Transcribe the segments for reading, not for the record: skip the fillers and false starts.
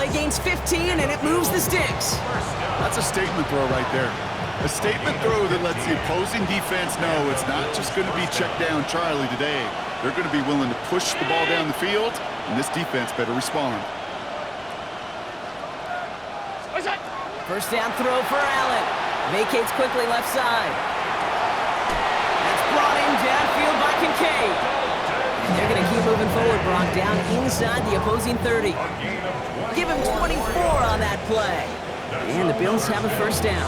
play gains 15, and it moves the sticks. That's a statement throw right there. A statement throw that lets the opposing defense know it's not just going to be check down Charlie today. They're going to be willing to push the ball down the field, and this defense better respond. First down throw for Allen. Vacates quickly left side. That's brought in downfield by Kincaid. And they're going to keep moving forward, Brock, down inside the opposing 30. Give him 24 on that play. And the Bills have a first down.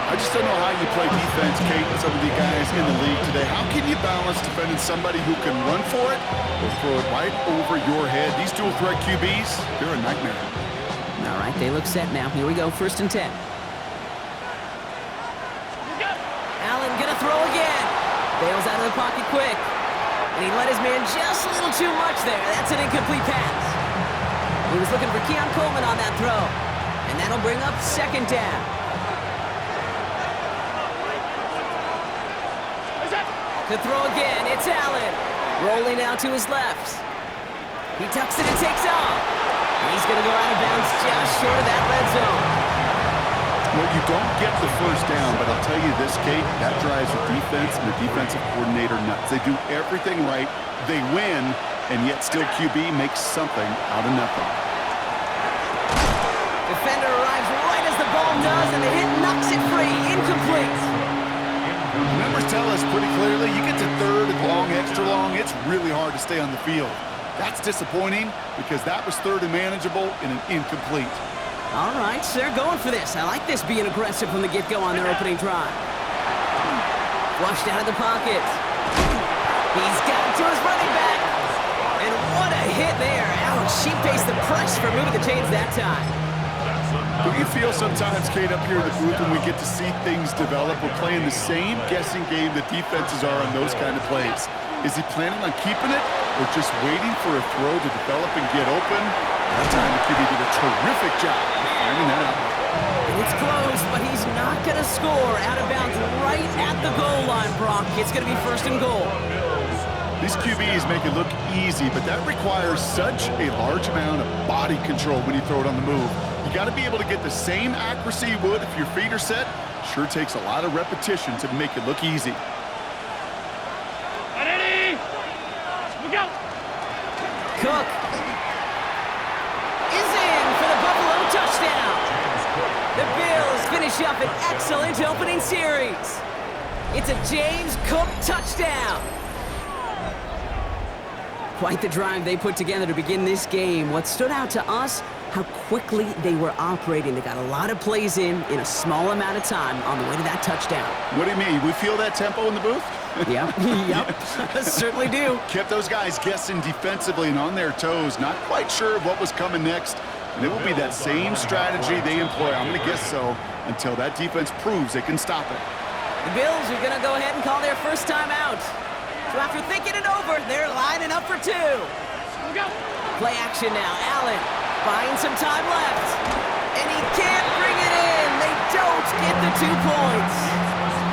I just don't know how you play defense, Kate, with some of the guys in the league today. How can you balance defending somebody who can run for it or throw it right over your head? These dual threat QBs, they're a nightmare. All right, they look set now. Here we go, 1st and 10. Allen gonna throw again. Bails out of the pocket quick. And he let his man just a little too much there. That's an incomplete pass. He was looking for Keon Coleman on that throw. And that'll bring up 2nd down. To throw again, it's Allen. Rolling out to his left. He tucks it and takes off. He's going to go out of bounds just short of that red zone. Well, you don't get the first down, but I'll tell you this, Kate, that drives the defense and the defensive coordinator nuts. They do everything right, they win, and yet still QB makes something out of nothing. Defender arrives right as the ball does, and the hit knocks it free. Incomplete. Numbers tell us pretty clearly, you get to 3rd and long, extra long, it's really hard to stay on the field. That's disappointing because that was 3rd and manageable in an incomplete. All right, so they're going for this. I like this being aggressive from the get-go on their opening drive. Flushed out of the pocket. He's got it to his running back. And what a hit there. Ouch, she faced the press for moving the chains that time. Do you feel sometimes, Kate, up here in the booth when we get to see things develop, we're playing the same guessing game that defenses are on those kind of plays? Is he planning on keeping it or just waiting for a throw to develop and get open? That time the QB did a terrific job of finding that out. And it's close, but he's not going to score out of bounds right at the goal line, Brock. It's going to be 1st and goal. These QBs make it look easy, but that requires such a large amount of body control when you throw it on the move. You got to be able to get the same accuracy you would if your feet are set. Sure takes a lot of repetition to make it look easy. Cook is in for the Buffalo touchdown. The Bills finish up an excellent opening series. It's a James Cook touchdown. Quite the drive they put together to begin this game. What stood out to us, how quickly they were operating. They got a lot of plays in a small amount of time on the way to that touchdown. What do you mean? We feel that tempo in the booth? Yep, certainly do. Kept those guys guessing defensively and on their toes, not quite sure of what was coming next. And it will be that same strategy they employ, I'm going to guess so, until that defense proves they can stop it. The Bills are going to go ahead and call their first time out. So after thinking it over, they're lining up for 2. Play action now. Allen buying some time left. And he can't bring it in. They don't get the 2 points.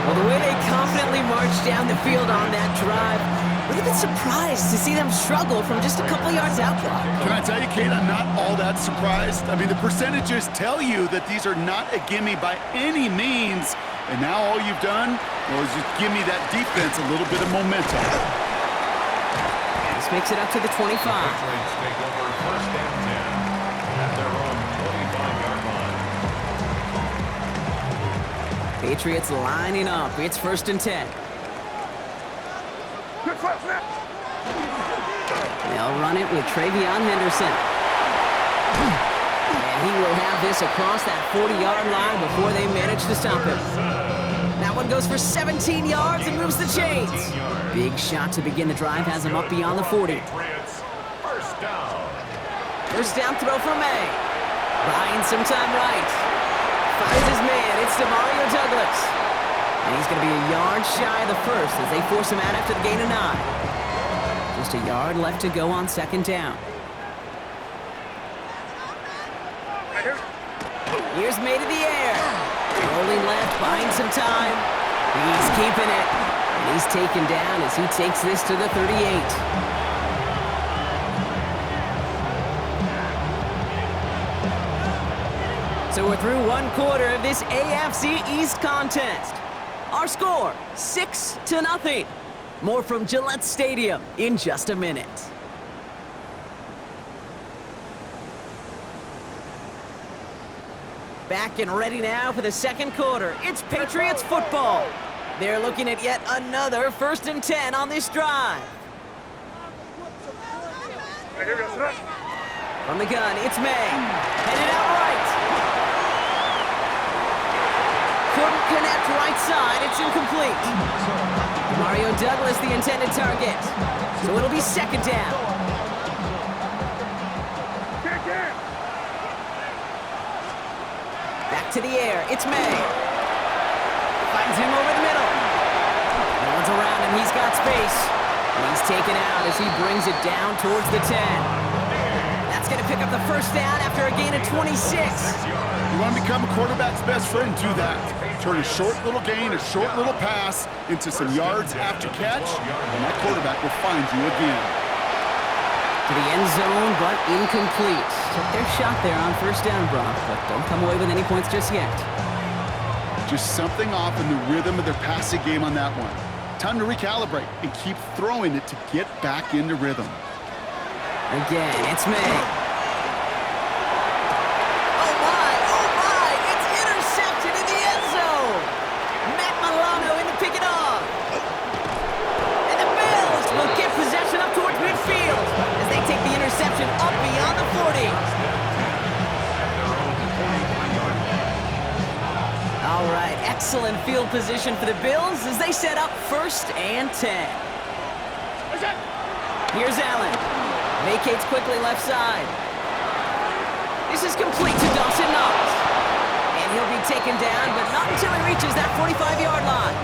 Well, the way they confidently marched down the field on that drive, a little bit surprised to see them struggle from just a couple yards out, Brock. Can I tell you, Kate, I'm not all that surprised. I mean, the percentages tell you that these are not a gimme by any means. And now all you've done was just give me that defense a little bit of momentum. This makes it up to the 25. Patriots lining up. It's 1st and 10. They'll run it with Travion Henderson. And he will have this across that 40-yard line before they manage to stop him. That one goes for 17 yards and moves the chains. Big shot to begin the drive has him up beyond the 40. First down throw for May. Buying some time right. Finds his man. It's Demario Douglas. And he's going to be a yard shy of the first as they force him out after the gain of 9. Just a yard left to go on 2nd down. Here's May to the air. Rolling left, buying some time. He's keeping it. And he's taken down as he takes this to the 38. So we're through one quarter of this AFC East contest. Our score, 6-0. More from Gillette Stadium in just a minute. Back and ready now for the second quarter. It's Patriots football. They're looking at yet another 1st and 10 on this drive. From the gun, it's May. Headed out right. Couldn't connect right side. It's incomplete. Mario Douglas, the intended target. So it'll be 2nd down. Back to the air. It's May. Finds him over the middle. No one's around him. He's got space. And he's taken out as he brings it down towards the 10. That's going to pick up the 1st down after a gain of 26. You want to become a quarterback's best friend, do that. Turn a short little gain, a short little pass into some yards after catch, and that quarterback will find you again. To the end zone, but incomplete. Took their shot there on 1st down, Brock, but don't come away with any points just yet. Just something off in the rhythm of their passing game on that one. Time to recalibrate and keep throwing it to get back into rhythm. Again, it's May. Up beyond the 40. All right, excellent field position for the Bills as they set up 1st and 10. Here's Allen. Vacates quickly left side. This is complete to Dawson Knox. And he'll be taken down, but not until he reaches that 45-yard line.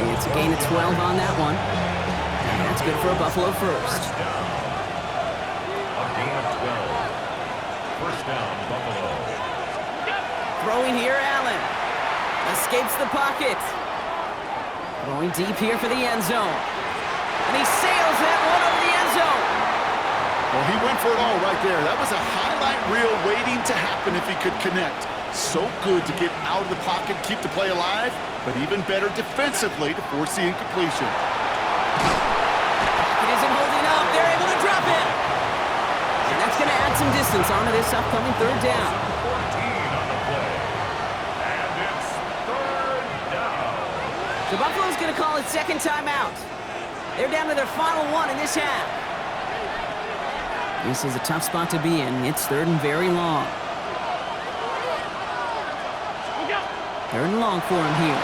And it's a gain of 12 on that one. And that's good for a Buffalo 1st. Throwing here, Allen. Escapes the pocket. Going deep here for the end zone. And he sails that one over the end zone. Well, he went for it all right there. That was a highlight reel waiting to happen if he could connect. So good to get out of the pocket, keep the play alive, but even better defensively to force the incompletion. It isn't holding up. They're able to drop it. And that's going to add some distance onto this upcoming 3rd down. So Buffalo's going to call it 2nd timeout. They're down to their final one in this half. This is a tough spot to be in. It's 3rd and very long. 3rd and long for him here.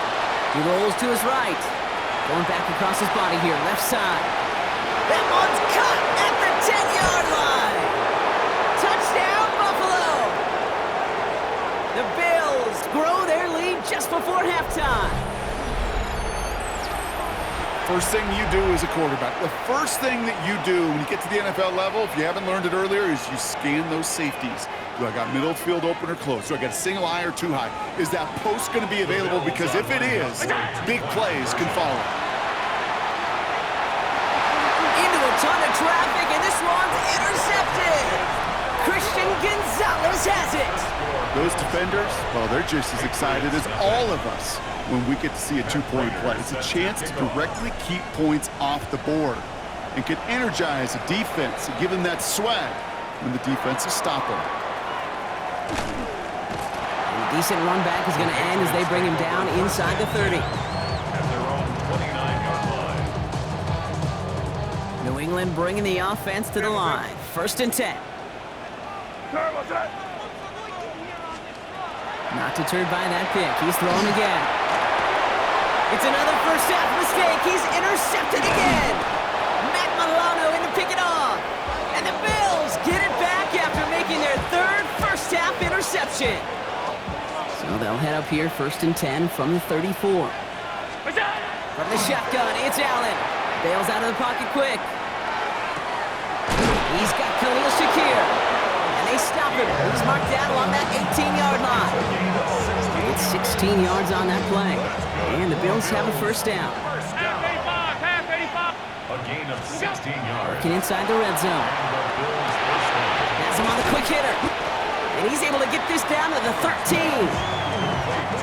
He rolls to his right. Going back across his body here, left side. That one's cut at the 10-yard line. Touchdown, Buffalo. The Bills grow their lead just before halftime. First thing you do as a quarterback, the first thing that you do when you get to the NFL level, if you haven't learned it earlier, is you scan those safeties. Do I got middle field open or close? Do I got a single high or 2 high? Is that post going to be available? Because if it is, big plays can follow. Into a ton of traffic, and this one's intercepted. Christian Gonzalez has it. Those defenders, well, they're just as excited as all of us when we get to see a 2-point play. It's a chance to directly keep points off the board and can energize a defense and give them that swag when the defense is stopping. A decent run back is going to end as they bring him down inside the 30. At their own 29-yard line. New England bringing the offense to the line. 1st and 10. Not deterred by that pick. He's throwing again. It's another 1st half mistake. He's intercepted again. Matt Milano in to pick it off. And the Bills get it back after making their 3rd 1st half interception. So they'll head up here 1st and 10 from the 34. From the shotgun, it's Allen. Bails out of the pocket quick. He's got Khalil Shakir. And they stop him. He's marked down along that 18-yard line. It's 16 yards on that play. And the Bills have a 1st down. A gain of 16 yards. Working inside the red zone. Has him on the quick hitter. And he's able to get this down to the 13.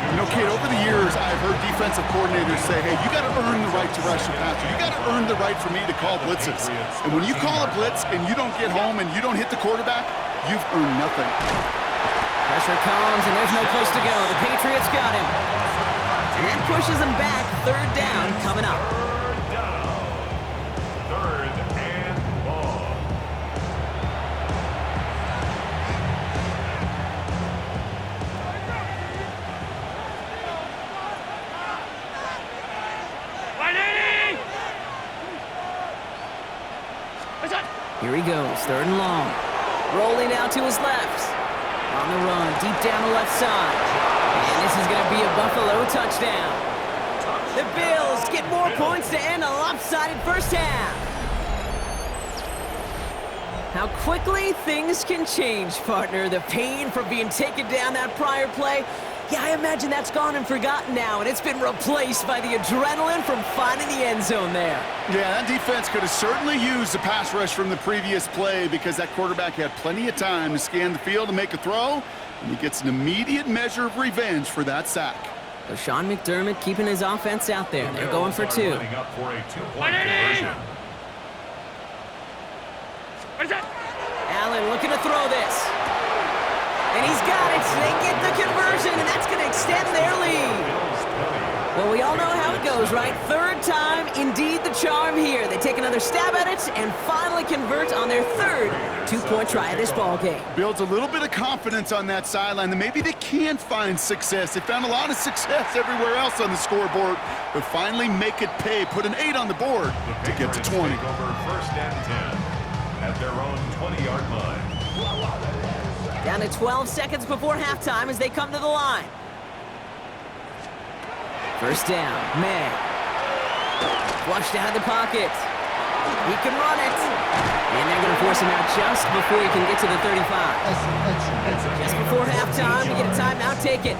You know, Kate, over the years, I've heard defensive coordinators say, hey, you got to earn the right to rush your passer. You got to earn the right for me to call blitzes. And when you call a blitz and you don't get home and you don't hit the quarterback, you've earned nothing. Pressure comes, and there's no place to go. The Patriots got him. And that pushes him back. Third down coming up. Third and long. Here he goes, third and long. Rolling out to his left. On the run, deep down the left side. And this is going to be a Buffalo touchdown. The Bills get more points to end a lopsided first half. How quickly things can change, partner. The pain from being taken down that prior play. Yeah, I imagine that's gone and forgotten now, and it's been replaced by the adrenaline from finding the end zone there. Yeah, that defense could have certainly used the pass rush from the previous play because that quarterback had plenty of time to scan the field and make a throw, and he gets an immediate measure of revenge for that sack. So Sean McDermott keeping his offense out there. They're going for two. Lining up for a two-point conversion. Allen looking to throw this. And he's got it. They get the conversion, and that's going to extend their lead. Well, we all know how it goes, right? Third time, indeed the charm here. They take another stab at it and finally convert on their third two-point try of this ball game. Builds a little bit of confidence on that sideline that maybe they can find success. They found a lot of success everywhere else on the scoreboard, but finally make it pay. Put an 8 on the board to get to 20. Take over first and 10 at their own 20-yard line. Down to 12 seconds before halftime as they come to the line. First down, May. Flushed out of the pocket. He can run it. And they're going to force him out just before he can get to the 35. Just before halftime, you get a timeout, take it.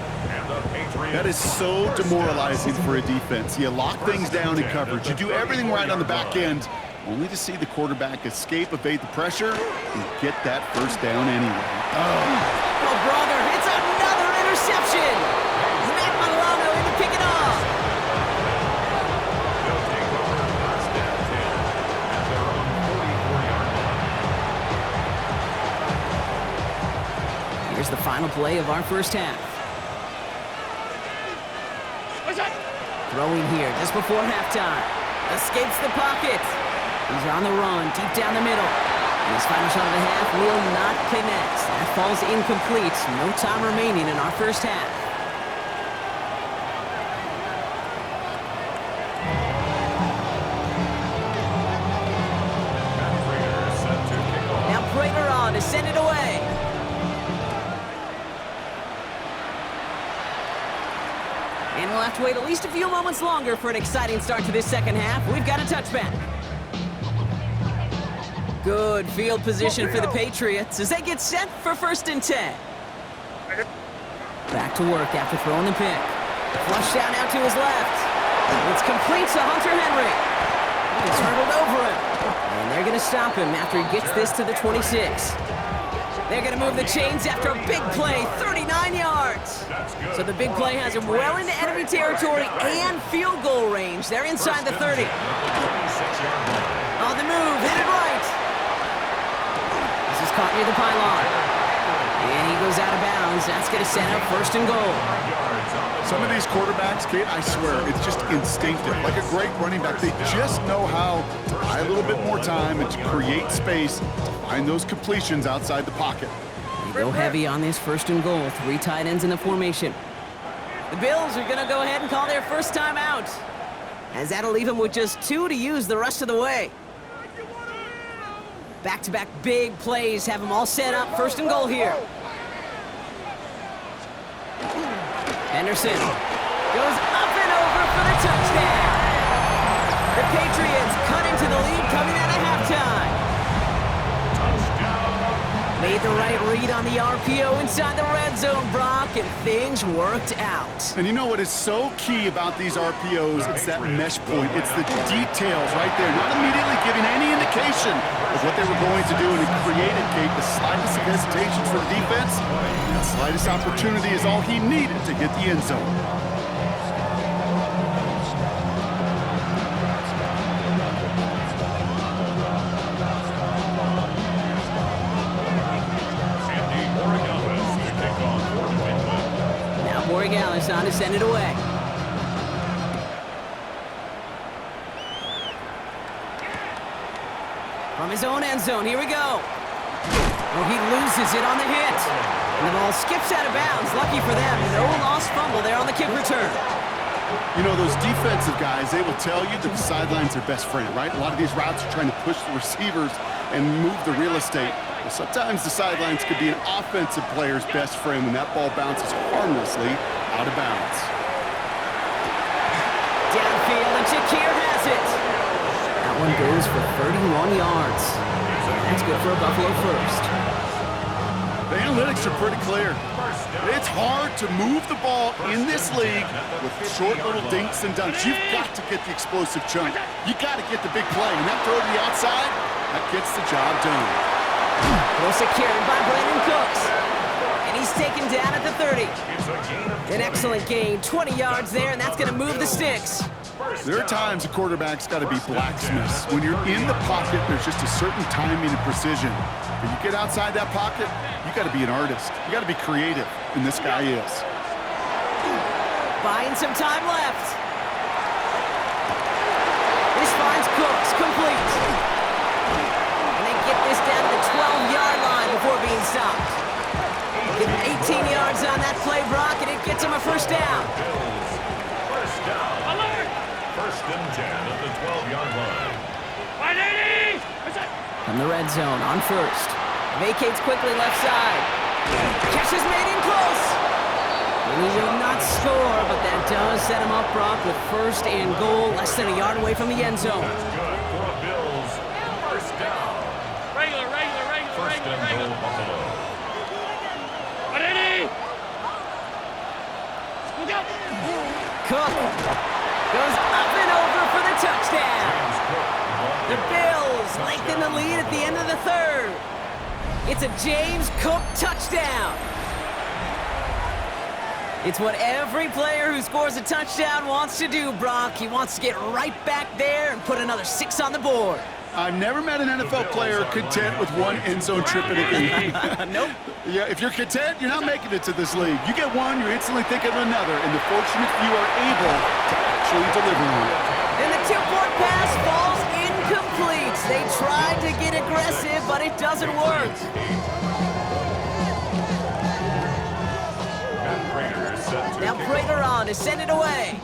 That is so demoralizing for a defense. You lock things down in coverage. You do everything right on the back end, only to see the quarterback escape, evade the pressure, and get that first down anyway. Oh, brother, it's another interception. Matt Milano in to pick it off. They'll take over first and 10 at their own 44-yard line. Here's the final play of our first half. Throwing here just before halftime. Escapes the pocket. He's on the run, deep down the middle. And his final shot of the half will not connect. That falls incomplete. No time remaining in our first half. Now Prater on to send it away. And we'll have to wait at least a few moments longer for an exciting start to this second half. We've got a touchback. Good field position for the Patriots as they get set for first and 10. Back to work after throwing the pick. Flushed down out to his left. It's complete to Hunter Henry. He's hurdled over him. And they're going to stop him after he gets this to the 26. They're going to move the chains after a big play, 39 yards. So the big play has him well into enemy territory and field goal range. They're inside the 30. On the move, hit it right. This is caught near the pylon. And he goes out of bounds. That's going to set up first and goal. Some of these quarterbacks, Kate, I swear, it's just instinctive. Like a great running back, they just know how to buy a little bit more time and to create space to find those completions outside the pocket. They go heavy on this first and goal. 3 tight ends in the formation. The Bills are going to go ahead and call their first time out, as that'll leave them with just 2 to use the rest of the way. Back-to-back big plays have them all set up. First and goal here. Henderson goes up and over for the touchdown. The Patriots cut into the lead coming out of halftime. Made made the right read on the RPO inside the red zone, Brock, and things worked out. And you know what is so key about these RPOs? It's that mesh point. It's the details right there. Not immediately giving any indication of what they were going to do, and it created, Kate, the slightest of hesitations for the defense. The slightest opportunity is all he needed to hit the end zone. Borregales on to send it away. From his own end zone, here we go. Oh, he loses it on the hit. And the ball skips out of bounds. Lucky for them, no lost fumble there on the kick return. You know, those defensive guys, they will tell you that the sideline's their best friend, right? A lot of these routes are trying to push the receivers and move the real estate. Well, sometimes the sidelines could be an offensive player's best friend when that ball bounces harmlessly out of bounds. Downfield, and Shakir has it. That one goes for 31 yards. That's good for a Buffalo first. The analytics are pretty clear. It's hard to move the ball in this league with short little dinks and dunks. You've got to get the explosive chunk. You got to get the big play. And that throw to the outside, that gets the job done. Well secured by Brandon Cooks. And he's taken down at the 30. An excellent gain, 20 yards there, and that's going to move the sticks. There are times a quarterback's got to be blacksmiths. When you're in the pocket, there's just a certain timing and precision. When you get outside that pocket, you got to be an artist. You got to be creative, and this guy is. Buying some time left. This finds Cooks complete. And they get this down to the 12-yard line before being stopped. Give him 18 yards on that play, Brock, and it gets him a first down. First down. Alert! First and 10 at the 12-yard line. 180! From the red zone on first. Vacates quickly left side. Catch is made in close. And he will not score, but that does set him up, Brock, with first and goal, less than a yard away from the end zone. That's good for a Bills. First down. Regular. First and goal, Buffalo. 180! Look out! Cook goes up and over for the touchdown. The Bills lengthen the lead at the end of the third. It's a James Cook touchdown. It's what every player who scores a touchdown wants to do, Brock. He wants to get right back there and put another 6 on the board. I've never met an NFL player content with one end zone trip in a game. Nope. Yeah, if you're content, you're not making it to this league. You get one, you're instantly thinking of another, and the fortunate few are able to actually deliver one. And the two-point pass falls incomplete. They tried to get aggressive, but it doesn't work. Now Prater on to send it away.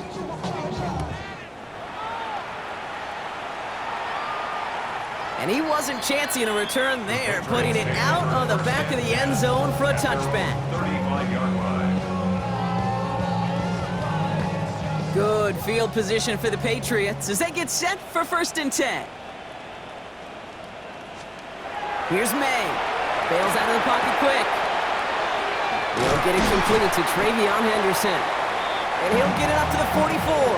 And he wasn't chancing a return there, putting it out on the back of the end zone for a touchback. 35-yard line. Good field position for the Patriots as they get set for first and 10. Here's May. Bails out of the pocket quick. He'll get it completed to Travion Henderson. And he'll get it up to the 44.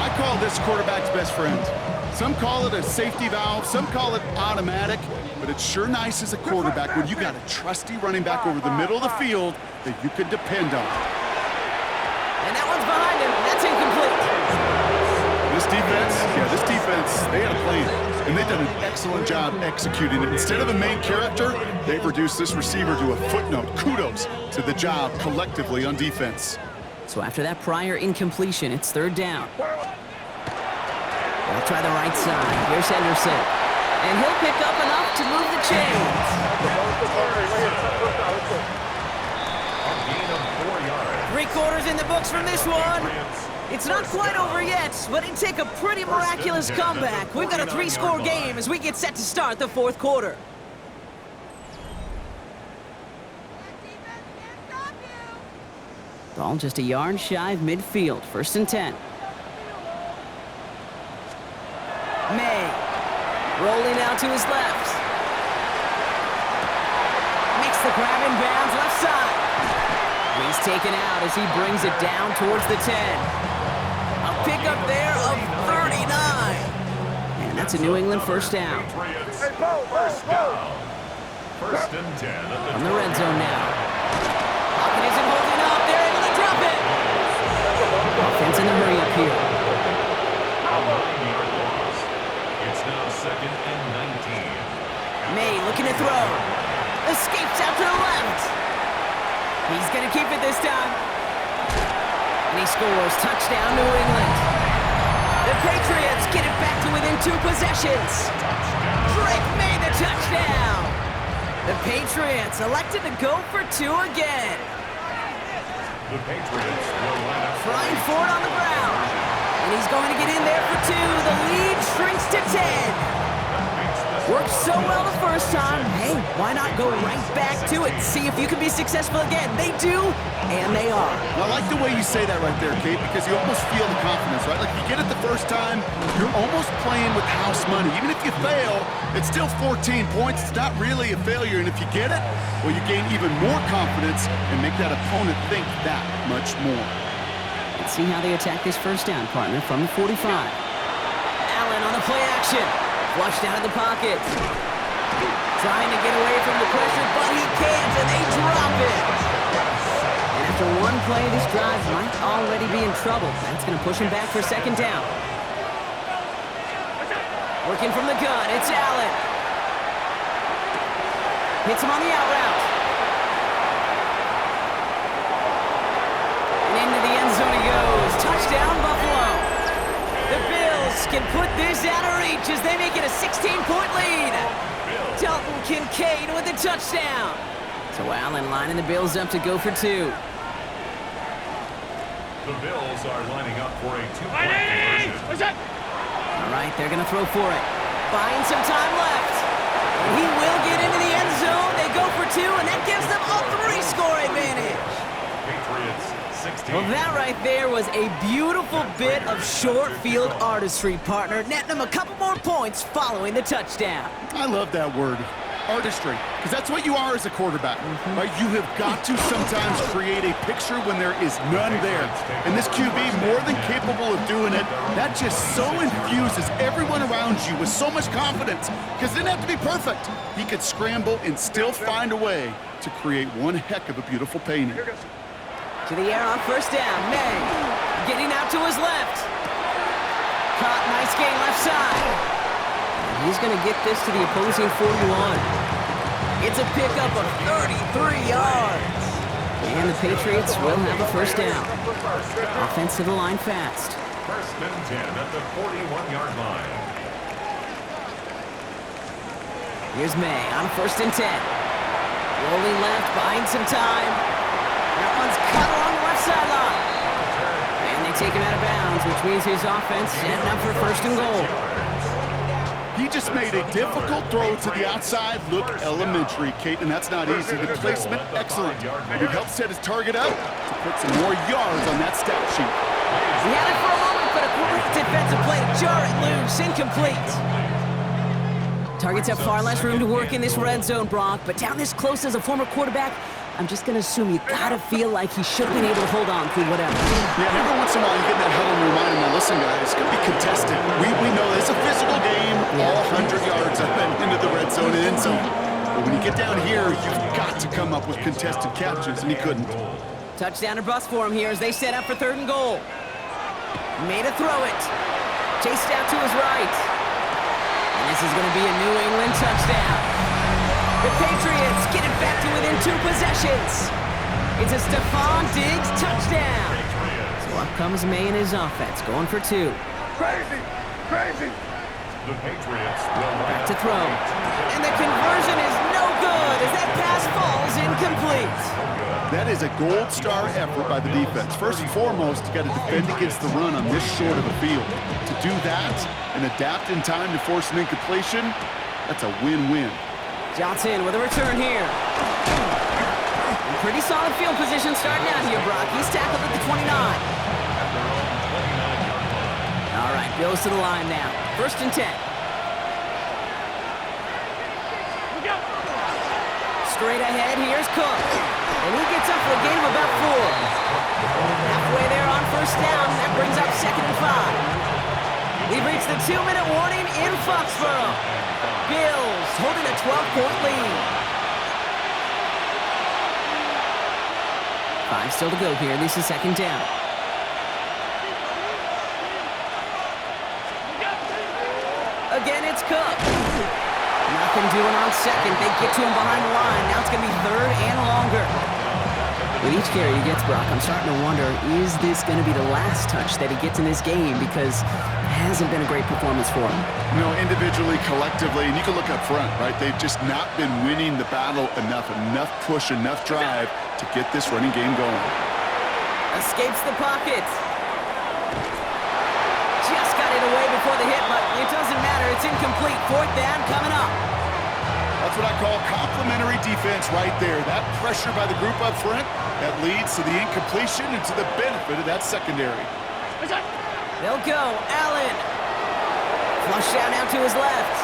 I call this quarterback's best friend. Some call it a safety valve, some call it automatic, but it's sure nice as a quarterback when you got a trusty running back over the middle of the field that you can depend on. And that one's behind him. That's incomplete. This defense, they had a plan, and they've done an excellent job executing it. Instead of a main character, they've reduced this receiver to a footnote. Kudos to the job collectively on defense. So after that prior incompletion, it's third down. They'll try the right side. Here's Henderson. And he'll pick up enough to move the chains. A gain of 4 yards. 3 quarters in the books from this one. It's not quite over yet, but it'd take a pretty miraculous comeback. We've got a 3-score game as we get set to start the fourth quarter. Ball just a yard shy of midfield. First and 10. May rolling out to his left. grabbing bounds left side. He's taken out as he brings it down towards the 10. A pickup there of 39. And that's a New England first down. First down. First and 10 From the red zone now. Pocket isn't holding up. They're able to drop it. Offense in a hurry up here. It's now second and 19. May looking to throw. Escapes out to the left. He's going to keep it this time. And he scores. Touchdown, New England. The Patriots get it back to within 2 possessions. Drake made the touchdown. The Patriots elected to go for 2 again. The Patriots will line up. Flying forward on the ground. And he's going to get in there for 2. The lead shrinks to 10. Worked so well the first time. Hey, why not go right back to it? See if you can be successful again. They do, and they are. I like the way you say that right there, Kate, because you almost feel the confidence, right? Like, if you get it the first time, you're almost playing with house money. Even if you fail, it's still 14 points. It's not really a failure, and if you get it, well, you gain even more confidence and make that opponent think that much more. Let's see how they attack this first down, partner, from the 45. Allen on the play action. Flushed out of the pocket. Trying to get away from the pressure, but he can't, and they drop it. And after one play, this drive might already be in trouble. That's going to push him back for second down. Working from the gun, it's Allen. Hits him on the out route. And into the end zone he goes. Touchdown, Buffalo. The Bills can put this out of reach as they make it a 16-point lead. Dalton Kincaid with the touchdown. So Allen lining the Bills up to go for 2. The Bills are lining up for a 2-point conversion. All right, they're going to throw for it. Buying some time left. And he will get into the end zone. They go for 2, and that gives them a 3-score advantage. Patriots 16. Well, that right there was a beautiful bit of short field artistry, partner. Netting them a couple more points following the touchdown. I love that word, artistry, because that's what you are as a quarterback, right? You have got to sometimes create a picture when there is none there. And this QB, more than capable of doing it, that just so infuses everyone around you with so much confidence, because it didn't have to be perfect. He could scramble and still find a way to create one heck of a beautiful painting. To the air on first down. May getting out to his left. Caught, nice gain left side. And he's going to get this to the opposing 41. It's a pickup of 33 yards. And the Patriots will have a first down. Offense to the line fast. First and 10 at the 41-yard line. Here's May on first and 10. Rolling left, buying some time. That one's cut along the left sideline. And they take him out of bounds, which means his offense setting up for first and goal. He just made a difficult throw to the outside look elementary, Kate, and that's not easy. The placement, excellent. It helped set his target up to put some more yards on that stat sheet. He had it for a moment, but a great defensive play to jar it loose, incomplete. Targets have far less room to work in this red zone, Brock, but down this close as a former quarterback, I'm just going to assume you got to feel like he should have been able to hold on through whatever. Yeah, every once in a while you get that huddle and remind him, now listen, guys, it's going to be contested. We know it's a physical game, all 100 yards up and into the red zone and end zone. But when you get down here, you've got to come up with contested catches, and he couldn't. Touchdown or bust for him here as they set up for third and goal. Made a throw it. Chased out to his right. And this is going to be a New England touchdown. The Patriots get it back to within 2 possessions. It's a Stephon Diggs touchdown. So up comes May and his offense, going for 2. Crazy. The Patriots will Back to throw. And the conversion is no good as that pass falls incomplete. That is a gold star effort by the defense. First and foremost, you got to defend against the run on this short of a field. To do that and adapt in time to force an incompletion, that's a win-win. Johnson with a return here. And pretty solid field position starting out here, Brock. He's tackled at the 29. All right, goes to the line now. First and 10. Straight ahead, here's Cook. And he gets up for a gain of about 4. Halfway there on first down. That brings up 2nd and 5. We've reached the 2-minute warning in Foxborough. Bills holding a 12-point lead. 5 still to go here. This is 2nd down. Again, it's Cook. Nothing doing on 2nd. They get to him behind the line. Now it's going to be 3rd and longer. With each carry he gets, Brock, I'm starting to wonder, is this going to be the last touch that he gets in this game? Because it hasn't been a great performance for him. You know, individually, collectively, and you can look up front, right? They've just not been winning the battle enough push, enough drive to get this running game going. Escapes the pocket. Just got it away before the hit, but it doesn't matter. It's incomplete. 4th down coming up. That's what I call complimentary defense right there. That pressure by the group up front, that leads to the incompletion and to the benefit of that secondary. They'll go. Allen. Flush out now to his left.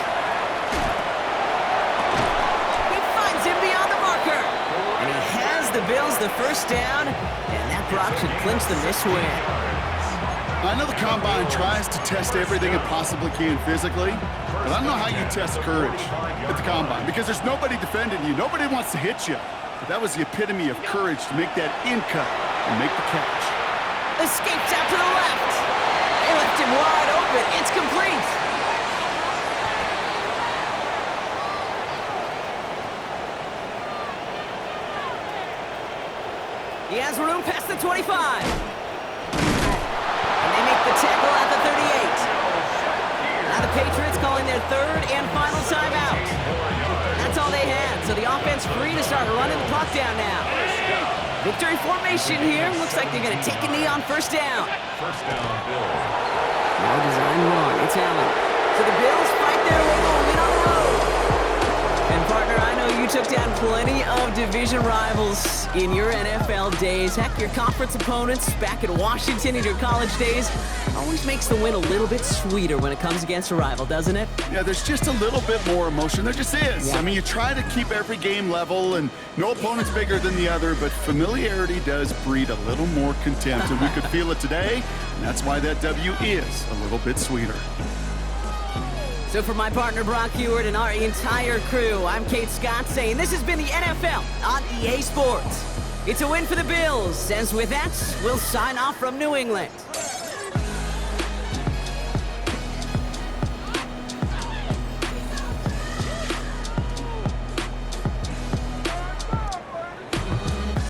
He finds him beyond the marker. And he has the Bills the first down, and that Brock should clinch them this win. I know the Combine tries to test everything it possibly can physically, but I don't know how you test courage at the Combine because there's nobody defending you. Nobody wants to hit you. But that was the epitome of courage to make that in cut and make the catch. Escapes out to the left. They left him wide open. It's complete. He has room past the 25. They make the tackle at the 38. Now the Patriots calling their 3rd and final timeout. That's all they had, so the offense free to start running the clock down now. Victory formation here. Looks like they're going to take a knee on first down. First down, Bills. No design wrong. It's Allen. So the Bills fight their way to a win on the road. And partner, I know you took down plenty of division rivals in your NFL days. Heck, your conference opponents back in Washington in your college days always makes the win a little bit sweeter when it comes against a rival, doesn't it? Yeah, there's just a little bit more emotion. There just is. Yeah. I mean, you try to keep every game level, and no opponent's bigger than the other, but familiarity does breed a little more contempt, and we could feel it today, and that's why that W is a little bit sweeter. So for my partner Brock Heward and our entire crew, I'm Kate Scott saying this has been the NFL on EA Sports. It's a win for the Bills, and with that, we'll sign off from New England.